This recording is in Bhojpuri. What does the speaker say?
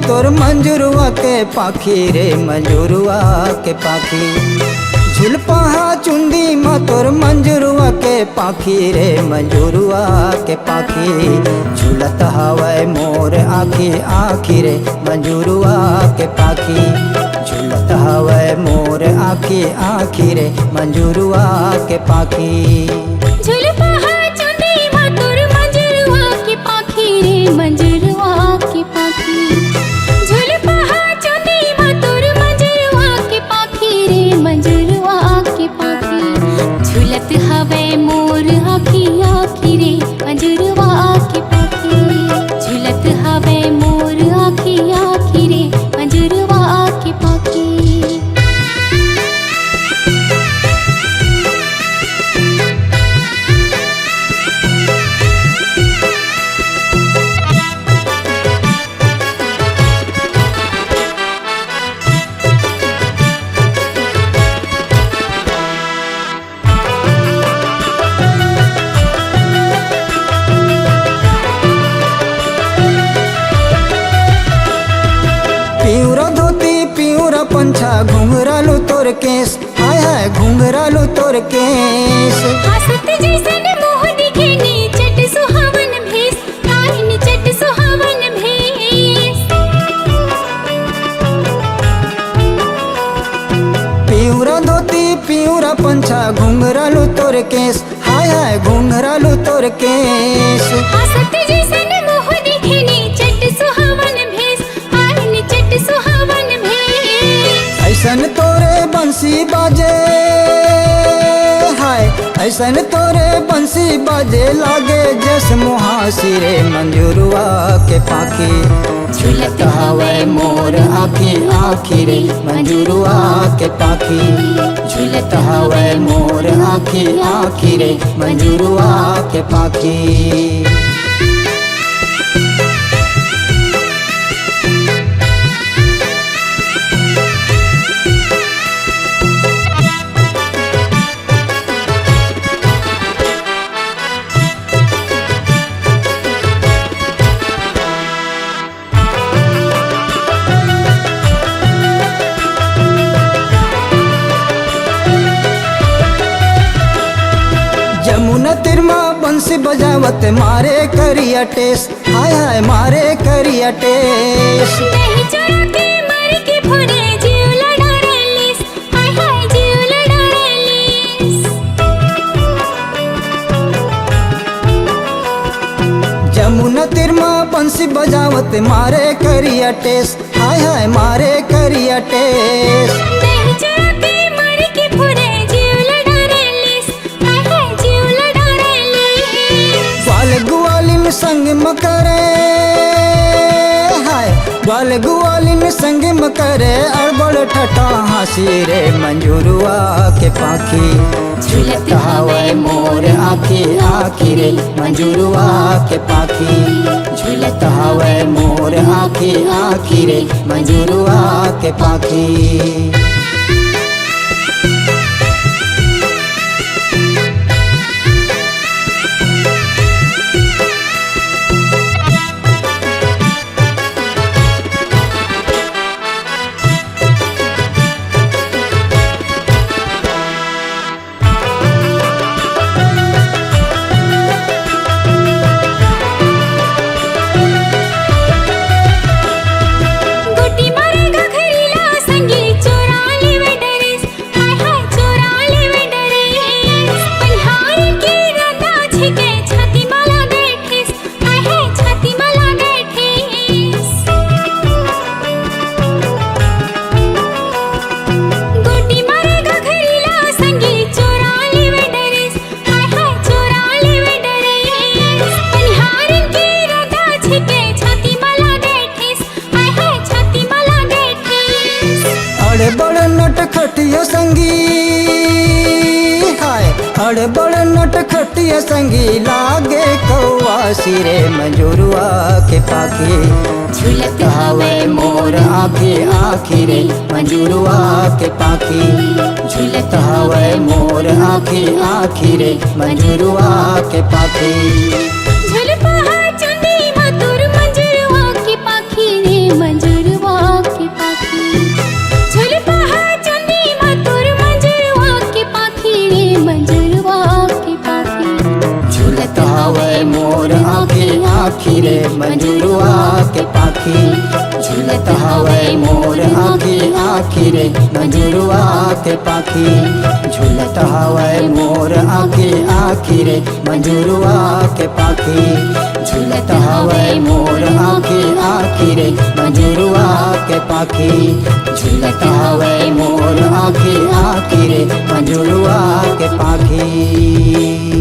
तोर मंजुरुआ के पाखी रे मंजुरुआ के पाखी। झुलपहा चुंदी में तोर मंजुरुआ के पाखी रे मंजुरुआ के पाखी। झूलत हवै मोर आखी आखी रे मंजुरुआ के पाखी। झूलत हवै मोर आखी आखी रे मंजुरुआ के पाखी। झुलपहा चुंदी में तोर मंजुरुआ के पाखी रे मंजुरुआ के पाखी। झुलपहा चुंदी में तोर मंजुरुआ के पाखी रे मंजुरुआ के पाखी। झूलत हवै मोर आखी आखी रे मंजुरुआ के पाखी। झूलत हवै मोर आखी आखी रे मंजुरुआ के पाखी। पिउरा धोती पिउरा पंछा घुंघरालू तोर केस। हाय हाय घुंघरालू तोर केस। हसत जैसन मोह दिखे नीचट सुहावन भेस। आय नीचट सुहावन भेस। पिउरा धोती पिउरा पंछा घुंघरालू तोर केस। हाय हाय घुंघरालू तोर केस। हसत जैसन मोह दिखे नीचट सुहावन भेस। आय नीचट सुहावन भेस। ऐसन तोरे बंसी बाजे। हाय ऐसन तोरे बंसी बाजे लागे जस मुहासी रे मंजुरुआ के पाखी। झूलत हवै मोर आखी आखी रे मंजुरुआ के पाखी। झूलत हवै मोर आखी आखी रे मंजुरुआ के पाखी। जमुना तिरमा बंसी बजावत मारे करिया टेस। हाय हाय मारे करिया टेस। दही चढ़ा के मर के फुरे जीव लड़ारेलिस। हाय हाय जीव लड़ारेलिस। जमुना तिरमा बंसी बजावत मारे करिया टेस। हाय हाय मारे करिया टेस। दही चढ़ा के मर के फुरे जीव लड़ारेलिस। हाय हाय जीव लड़ारेलिस। ग्वाल ग्वालिन संग मकरे। हाय ग्वाल ग्वालिन संग मकरे अड़बड़ ठटा हंसी रे मंजुरुआ के पाखी। झूलत हवै मोर आखी आखी रे मंजुरुआ के पाखी। झूलत हवै मोर आखी आखी रे मंजुरुआ के पाखी। गुटी मारेगा घरीला संगी चोरा लेवे डरेस। हाय हाय चोरा लेवे डरेस। पनिहार की रंदा छिके छाती माला बैठेस। हाय हाय छाती माला बैठेस। गुटी मारेगा घरीला संगी चोरा लेवे डरेस। हाय हाय चोरा लेवे डरेस। पनिहार की रंदा छिके छाती माला बैठेस। हाय हाय छाती माला बैठेस। अड़े बड़ नट खटिया संगी। हाय अड़े बड़ नट खटिया संगी लागे कौआ सिरे मंजुरुआ के पाखी। झूलत हवै मोर आखी आखी रे मंजुरुआ के पाखी। झूलत हवै मोर आखी आखी रे मंजुरुआ के पाखी। झुलपहा चुंदी में तोर मंजुरुआ के पाखी रे मंजुरुआ मंजुरुआ के पाखी झूलत हवे मोर आखी आखी रे मंजुरुआ के पाखी झूलत हवे मोर आखी आखी रे मंजुरुआ के पाखी झूलत हवे मोर आखी आखी रे मंजुरुआ के पाखी झूलत हवे मोर आखी आखी रे मंजुरुआ के पाखी।